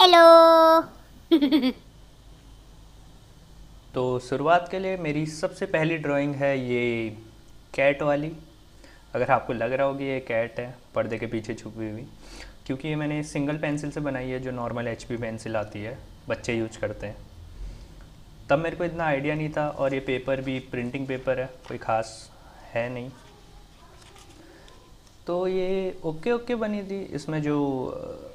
Hello. तो शुरुआत के लिए मेरी सबसे पहली ड्राइंग है ये कैट वाली। अगर आपको लग रहा होगा ये कैट है पर्दे के पीछे छुपी हुई, क्योंकि ये मैंने सिंगल पेंसिल से बनाई है जो नॉर्मल एचबी पेंसिल आती है, बच्चे यूज करते हैं। तब मेरे को इतना आइडिया नहीं था, और ये पेपर भी प्रिंटिंग पेपर है, कोई ख़ास है नहीं। तो ये ओके ओके बनी थी। इसमें जो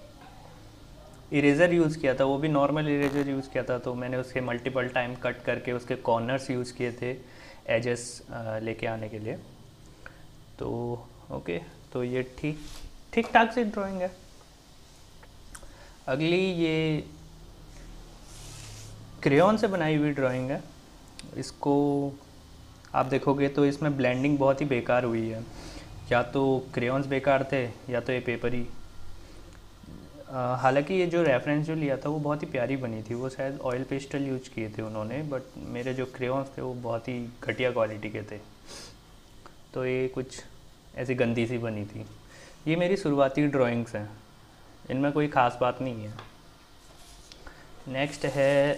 इरेज़र यूज़ किया था वो भी नॉर्मल इरेज़र यूज़ किया था, तो मैंने उसके मल्टीपल टाइम कट करके उसके कॉर्नर्स यूज़ किए थे एजेस लेके आने के लिए। तो ओके, तो ये ठीक ठीक ठाक सी ड्राइंग है। अगली ये क्रेयॉन से बनाई हुई ड्राइंग है। इसको आप देखोगे तो इसमें ब्लेंडिंग बहुत ही बेकार हुई है। या तो क्रेयॉन्स बेकार थे या तो ये पेपर ही। हालांकि ये जो रेफरेंस जो लिया था वो बहुत ही प्यारी बनी थी, वो शायद ऑयल पेस्टल यूज किए थे उन्होंने, बट मेरे जो क्रेयॉन्स थे वो बहुत ही घटिया क्वालिटी के थे। तो ये कुछ ऐसी गंदी सी बनी थी। ये मेरी शुरुआती ड्राइंग्स हैं, इनमें कोई ख़ास बात नहीं है। नेक्स्ट है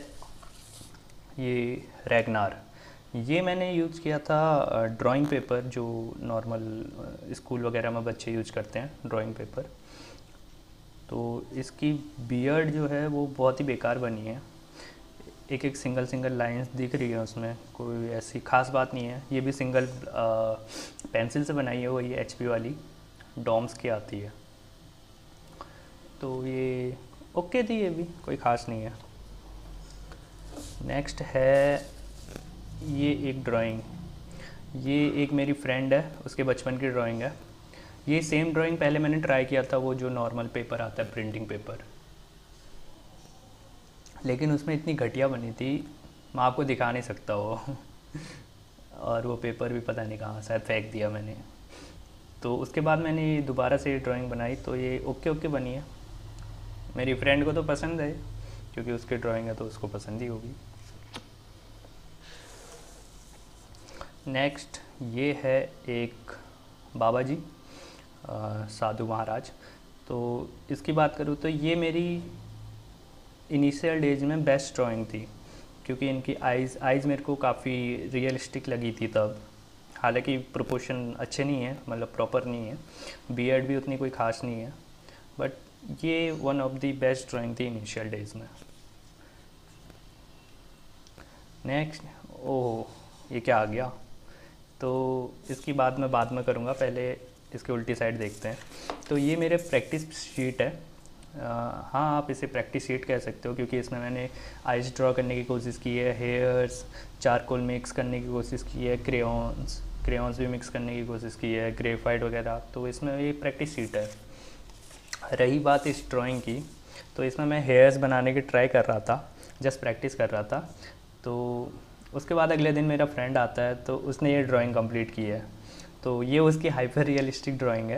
ये रैगनार। ये मैंने यूज़ किया था ड्राइंग पेपर, जो नॉर्मल स्कूल वगैरह में बच्चे यूज करते हैं ड्राइंग पेपर। तो इसकी बियर्ड जो है वो बहुत ही बेकार बनी है। एक एक सिंगल सिंगल लाइंस दिख रही है उसमें, कोई ऐसी ख़ास बात नहीं है। ये भी सिंगल पेंसिल से बनाई है, वही एचपी वाली डॉम्स की आती है। तो ये ओके थी, ये भी कोई ख़ास नहीं है। नेक्स्ट है ये एक ड्राइंग। ये एक मेरी फ्रेंड है, उसके बचपन की ड्राइंग है। ये सेम ड्राइंग पहले मैंने ट्राई किया था, वो जो नॉर्मल पेपर आता है प्रिंटिंग पेपर, लेकिन उसमें इतनी घटिया बनी थी मैं आपको दिखा नहीं सकता वो। और वो पेपर भी पता नहीं कहाँ शायद फेंक दिया मैंने। तो उसके बाद मैंने दोबारा से ये ड्राइंग बनाई, तो ये ओके ओके बनी है। मेरी फ्रेंड को तो पसंद है, क्योंकि उसकी ड्राइंग है तो उसको पसंद ही होगी। नेक्स्ट ये है एक बाबा जी, साधु महाराज। तो इसकी बात करूँ तो ये मेरी इनिशियल डेज में बेस्ट ड्राइंग थी, क्योंकि इनकी आइज़ मेरे को काफ़ी रियलिस्टिक लगी थी तब। हालांकि प्रोपोर्शन अच्छे नहीं है, मतलब प्रॉपर नहीं है, बियर्ड भी उतनी कोई ख़ास नहीं है, बट ये one of the best drawing थी इनिशियल डेज में। नेक्स्ट, ओह ये क्या आ गया। तो इसकी बात मैं बाद में करूँगा, पहले इसके उल्टी साइड देखते हैं। तो ये मेरे प्रैक्टिस शीट है। हाँ, आप इसे प्रैक्टिस शीट कह सकते हो, क्योंकि इसमें मैंने आइज ड्रॉ करने की कोशिश की है, हेयर्स, चारकोल मिक्स करने की कोशिश की है, क्रेयॉन्स भी मिक्स करने की कोशिश की है, ग्रेफाइट वगैरह। तो इसमें ये प्रैक्टिस शीट है। रही बात इस ड्राइंग की, तो इसमें मैं हेयर्स बनाने की ट्राई कर रहा था, जस्ट प्रैक्टिस कर रहा था। तो उसके बाद अगले दिन मेरा फ्रेंड आता है, तो उसने ये ड्राइंग कंप्लीट की है। तो ये उसकी हाइपर रियलिस्टिक ड्राइंग है।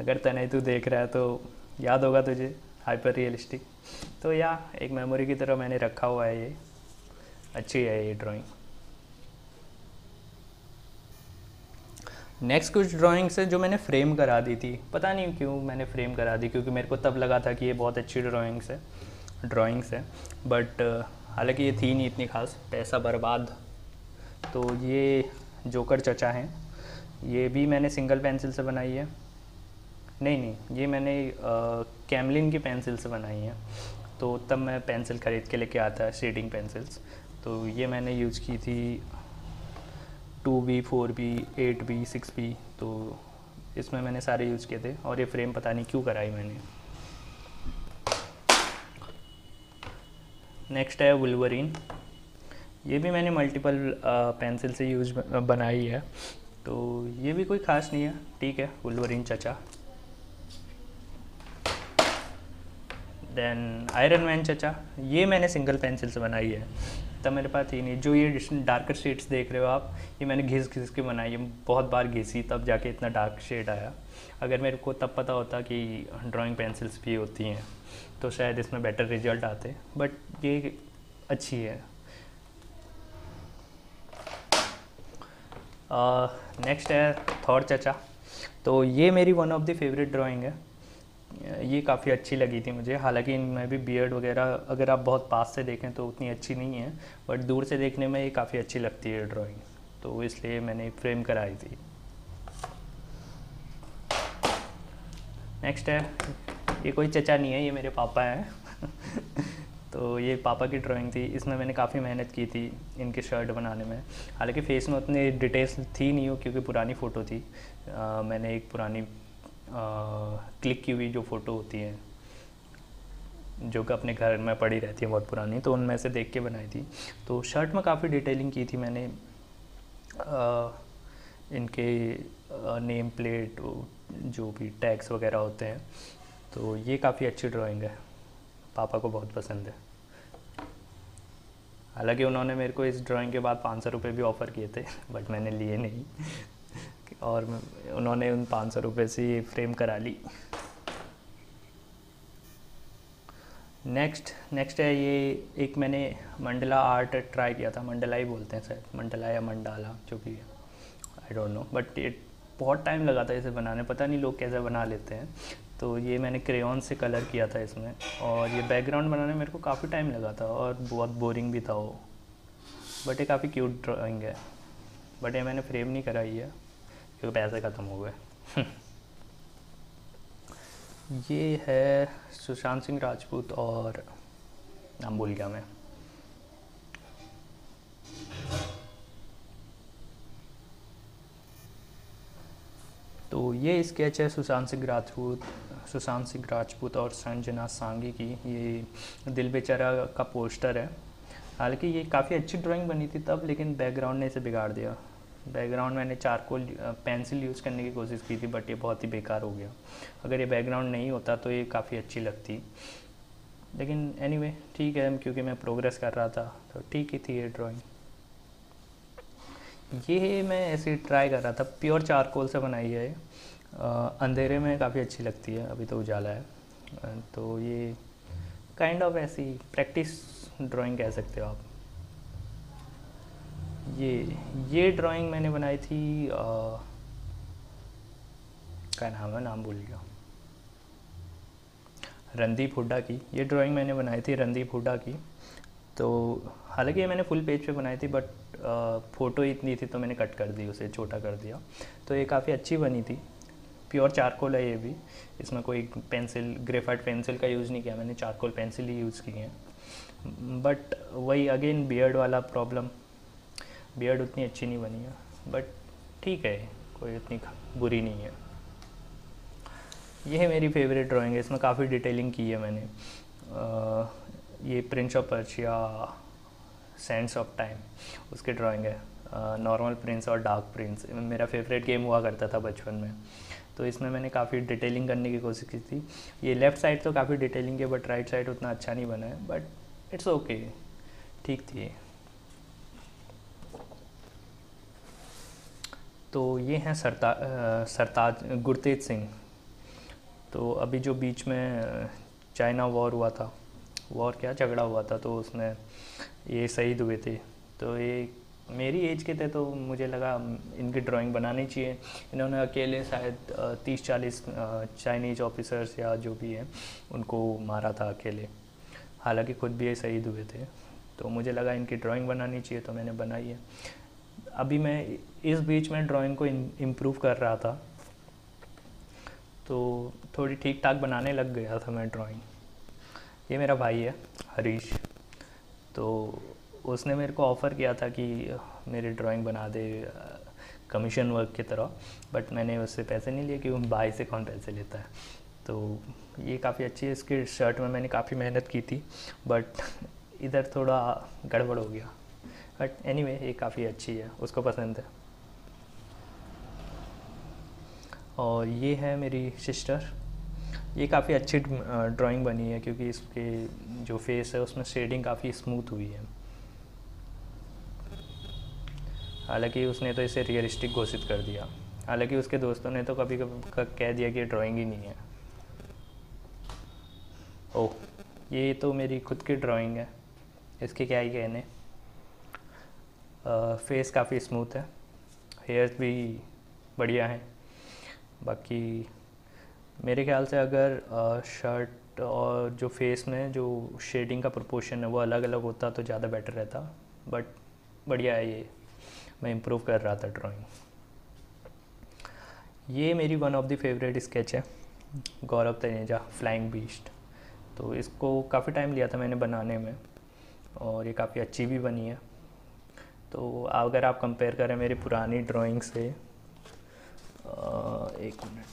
अगर तने तू देख रहा है तो याद होगा तुझे, हाइपर रियलिस्टिक। तो या एक मेमोरी की तरह मैंने रखा हुआ है ये। अच्छी है ये ड्राइंग। नेक्स्ट कुछ ड्राइंग्स है जो मैंने फ्रेम करा दी थी। पता नहीं क्यों मैंने फ्रेम करा दी, क्योंकि मेरे को तब लगा था कि ये बहुत अच्छी ड्राइंग्स है, बट हालांकि ये थी नहीं इतनी खास, पैसा बर्बाद। तो ये जोकर चचा हैं। ये भी मैंने सिंगल पेंसिल से बनाई है। नहीं नहीं, ये मैंने कैमलिन की पेंसिल से बनाई है। तो तब मैं पेंसिल ख़रीद के लेके आता है, शेडिंग पेंसिल्स। तो ये मैंने यूज़ की थी 2B, 4B, 8B, 6B। तो इसमें मैंने सारे यूज़ किए थे, और ये फ्रेम पता नहीं क्यों कराई मैंने। नेक्स्ट है वुल्वरीन। ये भी मैंने मल्टीपल पेंसिल से यूज बनाई है। तो ये भी कोई ख़ास नहीं है, ठीक है, वुल्वरीन चचा। देन आयरन मैन चचा, ये मैंने सिंगल पेंसिल से बनाई है। तब मेरे पास ही नहीं, जो ये डार्कर शेड्स देख रहे हो आप, ये मैंने घिस घिस के बनाई है, बहुत बार घिसी तब जाके इतना डार्क शेड आया। अगर मेरे को तब पता होता कि ड्राइंग पेंसिल्स भी होती हैं तो शायद इसमें बेटर रिजल्ट आते, बट ये अच्छी है। नेक्स्ट है थॉर चचा। तो ये मेरी one of the favourite drawing है। ये काफ़ी अच्छी लगी थी मुझे। हालांकि इनमें भी बियर्ड वगैरह अगर आप बहुत पास से देखें तो उतनी अच्छी नहीं है, बट दूर से देखने में ये काफ़ी अच्छी लगती है ड्राइंग, तो इसलिए मैंने फ्रेम कराई थी। नेक्स्ट है, ये कोई चचा नहीं है, ये मेरे पापा हैं तो ये पापा की ड्राइंग थी। इसमें मैंने काफ़ी मेहनत की थी इनके शर्ट बनाने में। हालांकि फेस में उतनी डिटेल्स थी नहीं हो क्योंकि पुरानी फ़ोटो थी। मैंने एक पुरानी क्लिक की हुई जो फ़ोटो होती है जो कि अपने घर में पड़ी रहती है बहुत पुरानी, तो उनमें से देख के बनाई थी। तो शर्ट में काफ़ी डिटेलिंग की थी मैंने। इनके नेम प्लेट जो भी टैग्स वगैरह होते हैं, तो ये काफ़ी अच्छी ड्राइंग है, पापा को बहुत पसंद है। हालांकि उन्होंने मेरे को इस ड्राइंग के बाद 500 रुपये भी ऑफ़र किए थे बट मैंने लिए नहीं और उन्होंने उन 500 रुपये से ये फ्रेम करा ली। नेक्स्ट है ये एक मैंने मंडला आर्ट ट्राई किया था। मंडला ही बोलते हैं शायद, मंडला या मंडाला जो भी है, आई डोंट नो, बट ये बहुत टाइम लगा था इसे बनाने, पता नहीं लोग कैसे बना लेते हैं। तो ये मैंने क्रेयॉन से कलर किया था इसमें, और ये बैकग्राउंड बनाने में मेरे को काफ़ी टाइम लगा था और बहुत बोरिंग भी था वो, बट ये काफ़ी क्यूट ड्राइंग है। बट ये मैंने फ्रेम नहीं कराई है क्योंकि पैसे ख़त्म हो गए ये है सुशांत सिंह राजपूत और नाम भूल गया मैं। तो ये स्केच है सुशांत सिंह राजपूत और संजना सांगी की। ये दिल बेचारा का पोस्टर है। हालांकि ये काफ़ी अच्छी ड्राइंग बनी थी तब, लेकिन बैकग्राउंड ने इसे बिगाड़ दिया। बैकग्राउंड मैंने चारकोल पेंसिल यूज़ करने की कोशिश की थी बट ये बहुत ही बेकार हो गया। अगर ये बैकग्राउंड नहीं होता तो ये काफ़ी अच्छी लगती, लेकिन एनीवे ठीक है, क्योंकि मैं प्रोग्रेस कर रहा था तो ठीक ही थी ये ड्राइंग। ये मैं ऐसे ट्राई कर रहा था, प्योर चारकोल से बनाई है। अंधेरे में काफ़ी अच्छी लगती है, अभी तो उजाला है। तो ये काइंड ऑफ ऐसी प्रैक्टिस ड्राइंग कह सकते हो आप। ये ड्राइंग मैंने बनाई थी, क्या नाम है, नाम भूल गया, रणदीप हुड्डा की। ये ड्राइंग मैंने बनाई थी रणदीप हुड्डा की। तो हालांकि ये मैंने फुल पेज पे बनाई थी बट फ़ोटो इतनी थी तो मैंने कट कर दी, उसे छोटा कर दिया। तो ये काफ़ी अच्छी बनी थी। प्योर चारकोल है ये भी, इसमें कोई पेंसिल ग्रेफाइट पेंसिल का यूज़ नहीं किया मैंने, चारकोल पेंसिल ही यूज़ की है। बट वही अगेन बियर्ड वाला प्रॉब्लम, बियर्ड उतनी अच्छी नहीं बनी है, बट ठीक है, कोई उतनी बुरी नहीं है। ये है मेरी फेवरेट ड्राइंग है, इसमें काफ़ी डिटेलिंग की है मैंने। ये Prince of Persia Sands of time उसकी ड्राइंग है। नॉर्मल प्रिंस और डार्क प्रिंस मेरा फेवरेट गेम हुआ करता था बचपन में, तो इसमें मैंने काफ़ी डिटेलिंग करने की कोशिश की थी। ये लेफ़्ट साइड तो काफ़ी डिटेलिंग है बट राइट साइड उतना अच्छा नहीं बना है, बट इट्स ओके, ठीक थी। तो ये हैं सरताज गुरतेज सिंह। तो अभी जो बीच में चाइना वॉर हुआ था, वॉर क्या झगड़ा हुआ था, तो उसमें ये शहीद हुए थे। तो ये मेरी एज के थे तो मुझे लगा इनकी ड्राइंग बनानी चाहिए। इन्होंने अकेले शायद 30-40 चाइनीज़ ऑफिसर्स या जो भी है उनको मारा था अकेले, हालांकि खुद भी ये शहीद हुए थे। तो मुझे लगा इनकी ड्राइंग बनानी चाहिए तो मैंने बनाई है। अभी मैं इस बीच में ड्राइंग को इम्प्रूव कर रहा था, तो थोड़ी ठीक ठाक बनाने लग गया था मैं ड्राइंग। ये मेरा भाई है हरीश, तो उसने मेरे को ऑफ़र किया था कि मेरी ड्राइंग बना दे कमीशन वर्क की तरह, बट मैंने उससे पैसे नहीं लिए क्योंकि भाई से कौन पैसे लेता है। तो ये काफ़ी अच्छी है, इसकी शर्ट में मैंने काफ़ी मेहनत की थी बट इधर थोड़ा गड़बड़ हो गया, बट एनीवे ये काफ़ी अच्छी है, उसको पसंद है। और ये है मेरी सिस्टर। ये काफ़ी अच्छी ड्राइंग बनी है क्योंकि इसके जो फेस है उसमें शेडिंग काफ़ी स्मूथ हुई है। हालांकि उसने तो इसे रियलिस्टिक घोषित कर दिया, हालांकि उसके दोस्तों ने तो कभी कभी कह दिया कि ड्राइंग ही नहीं है। ओह, ये तो मेरी खुद की ड्राइंग है, इसके क्या ही कहने। फेस काफ़ी स्मूथ है, हेयर्स भी बढ़िया हैं, बाकी मेरे ख्याल से अगर शर्ट और जो फेस में जो शेडिंग का प्रोपोर्शन है वो अलग अलग होता तो ज़्यादा बेटर रहता, बट बढ़िया है ये, मैं इम्प्रूव कर रहा था ड्राइंग। ये मेरी one of the favourite sketch है, गौरव तनेजा फ्लाइंग बीस्ट। तो इसको काफ़ी टाइम लिया था मैंने बनाने में, और ये काफ़ी अच्छी भी बनी है। तो अगर आप कंपेयर करें मेरी पुरानी ड्राइंग से, एक मिनट,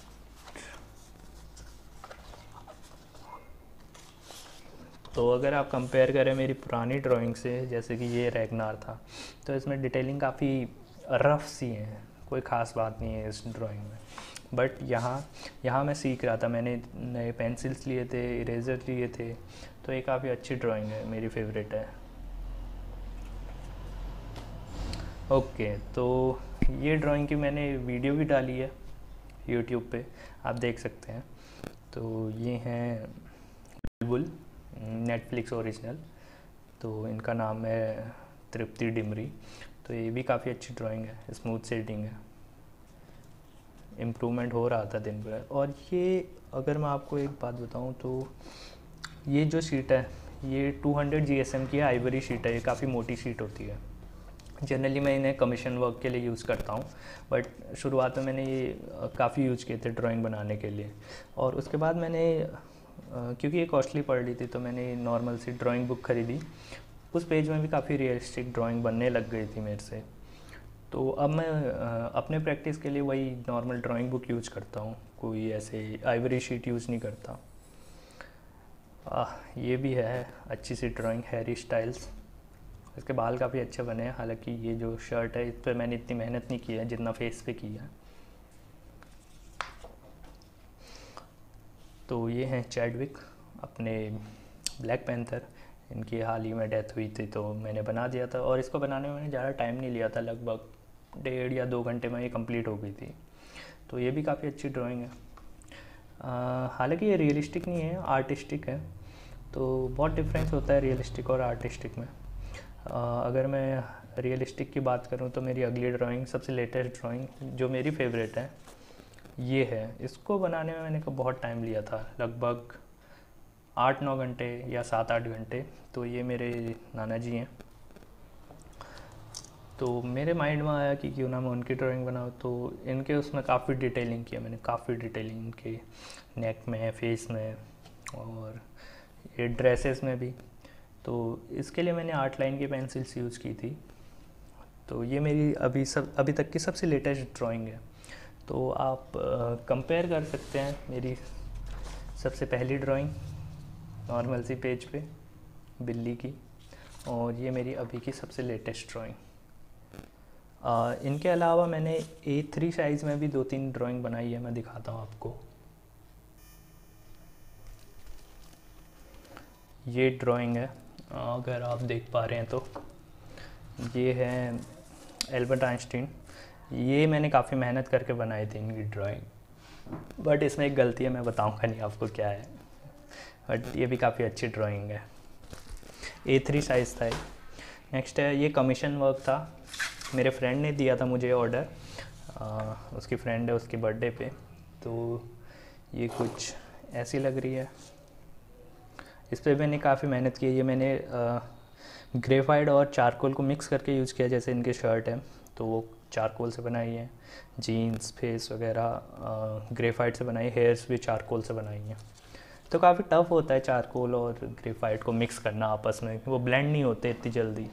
तो अगर आप कंपेयर करें मेरी पुरानी ड्राइंग से, जैसे कि ये रैगनार था, तो इसमें डिटेलिंग काफ़ी रफ़ सी है, कोई ख़ास बात नहीं है इस ड्राइंग में। बट यहाँ मैं सीख रहा था, मैंने नए पेंसिल्स लिए थे, इरेज़र लिए थे, तो ये काफ़ी अच्छी ड्राइंग है, मेरी फेवरेट है। ओके, तो ये ड्राइंग की मैंने वीडियो भी डाली है यूट्यूब पे, आप देख सकते हैं। तो ये हैं बुलबुल, नेटफ्लिक्स ओरिजिनल, तो इनका नाम है तृप्ति डिमरी। तो ये भी काफ़ी अच्छी ड्राइंग है, स्मूथ शेडिंग है, इम्प्रूवमेंट हो रहा था दिन भर। और ये अगर मैं आपको एक बात बताऊं तो ये जो शीट है ये 200 GSM की आइवरी शीट है, ये काफ़ी मोटी शीट होती है। जनरली मैं इन्हें कमीशन वर्क के लिए यूज़ करता हूँ, बट शुरुआत में मैंने ये काफ़ी यूज़ किए थे ड्राइंग बनाने के लिए। और उसके बाद मैंने क्योंकि ये कॉस्टली पड़ रही थी तो मैंने नॉर्मल सी ड्राइंग बुक ख़रीदी, उस पेज में भी काफ़ी रियलिस्टिक ड्राइंग बनने लग गई थी मेरे से। तो अब मैं अपने प्रैक्टिस के लिए वही नॉर्मल ड्राइंग बुक यूज़ करता हूँ, कोई ऐसे आइवरी शीट यूज़ नहीं करता। ये भी है अच्छी सी ड्राइंग, हैरी स्टाइल्स। इसके बाल काफ़ी अच्छे बने हैं, हालांकि ये जो शर्ट है इस पर मैंने इतनी मेहनत नहीं की है जितना फेस पे की है। तो ये हैं चैडविक, अपने ब्लैक पैंथर, इनकी हाल ही में डेथ हुई थी तो मैंने बना दिया था, और इसको बनाने में मैंने ज़्यादा टाइम नहीं लिया था, लगभग 1.5 या 2 घंटे में ये कंप्लीट हो गई थी। तो ये भी काफ़ी अच्छी ड्राइंग है। हालांकि ये रियलिस्टिक नहीं है, आर्टिस्टिक है, तो बहुत डिफरेंस होता है रियलिस्टिक और आर्टिस्टिक में। अगर मैं रियलिस्टिक की बात करूं तो मेरी अगली ड्राइंग, सबसे लेटेस्ट ड्राइंग जो मेरी फेवरेट है, ये है। इसको बनाने में मैंने बहुत टाइम लिया था, लगभग 8-9 घंटे या 7-8 घंटे। तो ये मेरे नाना जी हैं, तो मेरे माइंड में आया कि क्यों ना मैं उनकी ड्राइंग बनाऊँ। तो इनके उसमें काफ़ी डिटेलिंग किया मैंने, काफ़ी डिटेलिंग इनके नेक में, फेस में, और ये ड्रेसेस में भी। तो इसके लिए मैंने 8 लाइन की पेंसिल्स यूज़ की थी। तो ये मेरी अभी तक की सबसे लेटेस्ट ड्राइंग है। तो आप कंपेयर कर सकते हैं मेरी सबसे पहली ड्राइंग नॉर्मल सी पेज पे बिल्ली की, और ये मेरी अभी की सबसे लेटेस्ट ड्राइंग। इनके अलावा मैंने A3 साइज़ में भी 2-3 ड्राइंग बनाई है, मैं दिखाता हूँ आपको। ये ड्राइंग है, अगर आप देख पा रहे हैं तो ये है एल्बर्ट आइंस्टीन। ये मैंने काफ़ी मेहनत करके बनाई थी इनकी ड्राइंग, बट इसमें एक गलती है, मैं बताऊंगा नहीं आपको क्या है, बट ये भी काफ़ी अच्छी ड्राइंग है। A3 साइज़ था। नेक्स्ट है, ये कमीशन वर्क था, मेरे फ्रेंड ने दिया था मुझे ऑर्डर, उसकी फ्रेंड है, उसके बर्थडे पे। तो ये कुछ ऐसी लग रही है, इस पर मैंने काफ़ी मेहनत की है। ये मैंने ग्रेफाइट और चारकोल को मिक्स करके यूज़ किया, जैसे इनके शर्ट है तो वो चारकोल से बनाई है, जीन्स, फेस वगैरह ग्रेफाइट से बनाई, हेयर्स भी चारकोल से बनाई हैं। तो काफ़ी टफ होता है चारकोल और ग्रेफाइट को मिक्स करना आपस में, वो ब्लेंड नहीं होते इतनी जल्दी।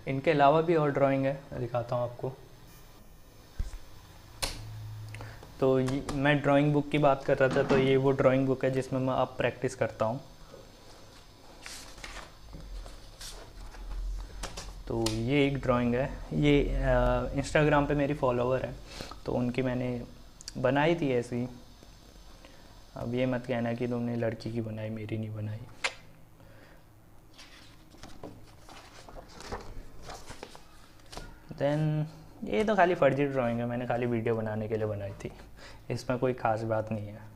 इनके अलावा भी और ड्राइंग है, मैं दिखाता हूँ आपको। तो मैं ड्राइंग बुक की बात कर रहा था, तो ये वो ड्राइंग बुक है जिसमें मैं अब प्रैक्टिस करता हूँ। तो ये एक ड्राइंग है, ये इंस्टाग्राम पे मेरी फॉलोवर है, तो उनकी मैंने बनाई थी ऐसी। अब ये मत कहना कि तुमने लड़की की बनाई, मेरी नहीं बनाई। देन ये तो खाली फर्जी ड्राइंग है, मैंने खाली वीडियो बनाने के लिए बनाई थी, इसमें कोई ख़ास बात नहीं है।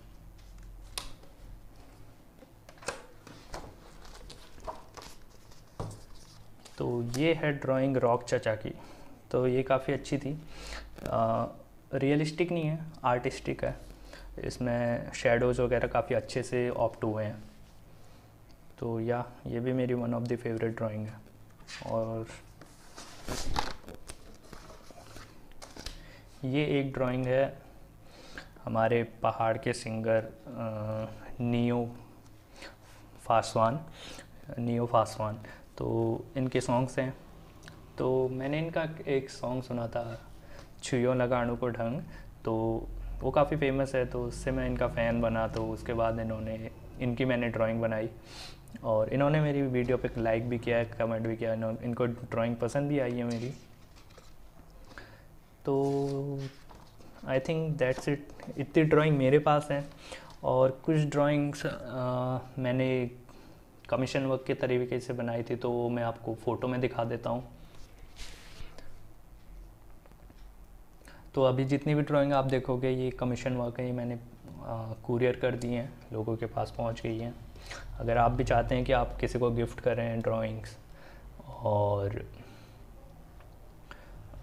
तो ये है ड्राइंग रॉक चाचा की, तो ये काफ़ी अच्छी थी। रियलिस्टिक नहीं है, आर्टिस्टिक है, इसमें शेडोज़ वगैरह काफ़ी अच्छे से ऑप्ट हुए हैं। तो ये भी मेरी one of the favourite drawing है। और ये एक ड्राइंग है हमारे पहाड़ के सिंगर नियो फासवान। तो इनके सॉन्ग्स हैं। तो मैंने इनका एक सॉन्ग सुना था, छुयो लगाणु को ढंग, तो वो काफ़ी फेमस है, तो उससे मैं इनका फ़ैन बना। तो उसके बाद इनकी मैंने ड्राइंग बनाई और इन्होंने मेरी वीडियो पे लाइक भी किया है, कमेंट भी किया, इनको ड्राइंग पसंद भी आई है मेरी। तो आई थिंक दैट्स इट। इतनी ड्राइंग मेरे पास हैं और कुछ ड्राइंग्स मैंने कमीशन वर्क के तरीके से बनाई थी, तो वो मैं आपको फ़ोटो में दिखा देता हूँ। तो अभी जितनी भी ड्राइंग आप देखोगे ये कमीशन वर्क है, ये मैंने कुरियर कर दी हैं, लोगों के पास पहुँच गई हैं। अगर आप भी चाहते हैं कि आप किसी को गिफ्ट करें ड्राइंग्स, और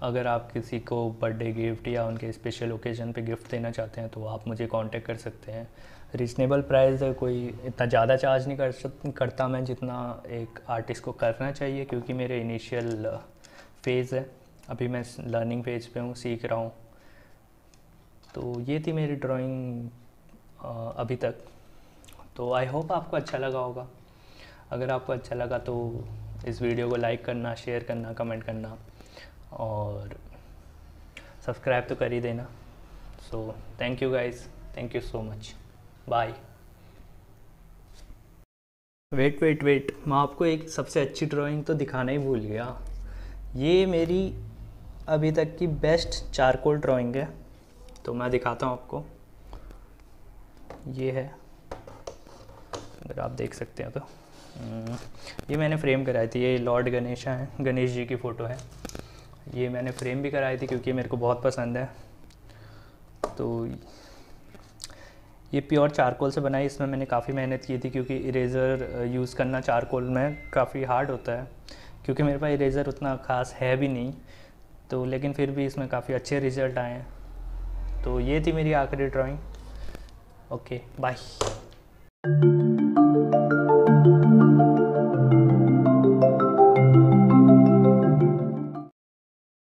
अगर आप किसी को बर्थडे गिफ्ट या उनके स्पेशल ओकेज़न पे गिफ्ट देना चाहते हैं तो आप मुझे कांटेक्ट कर सकते हैं। रीज़नेबल प्राइस है, कोई इतना ज़्यादा चार्ज नहीं करता मैं जितना एक आर्टिस्ट को करना चाहिए, क्योंकि मेरे इनिशियल फेज़ है, अभी मैं लर्निंग फेज पे हूँ, सीख रहा हूँ। तो ये थी मेरी ड्राइंग अभी तक। तो आई होप आपको अच्छा लगा होगा। अगर आपको अच्छा लगा तो इस वीडियो को लाइक करना, शेयर करना, कमेंट करना और सब्सक्राइब तो कर ही देना। So thank you guys, thank you so much, bye. Wait, मैं आपको एक सबसे अच्छी ड्राइंग तो दिखाना ही भूल गया। ये मेरी अभी तक की बेस्ट चारकोल ड्राइंग है, तो मैं दिखाता हूँ आपको। ये है, अगर आप देख सकते हैं तो ये मैंने फ्रेम कराई थी। ये लॉर्ड गणेशा है, गणेश जी की फ़ोटो है। ये मैंने फ्रेम भी कराई थी क्योंकि मेरे को बहुत पसंद है। तो ये प्योर चारकोल से बनाई, इसमें मैंने काफ़ी मेहनत की थी क्योंकि इरेज़र यूज़ करना चारकोल में काफ़ी हार्ड होता है, क्योंकि मेरे पास इरेज़र उतना ख़ास है भी नहीं। तो लेकिन फिर भी इसमें काफ़ी अच्छे रिज़ल्ट आए हैं। तो ये थी मेरी आखिरी ड्राइंग। Okay, bye.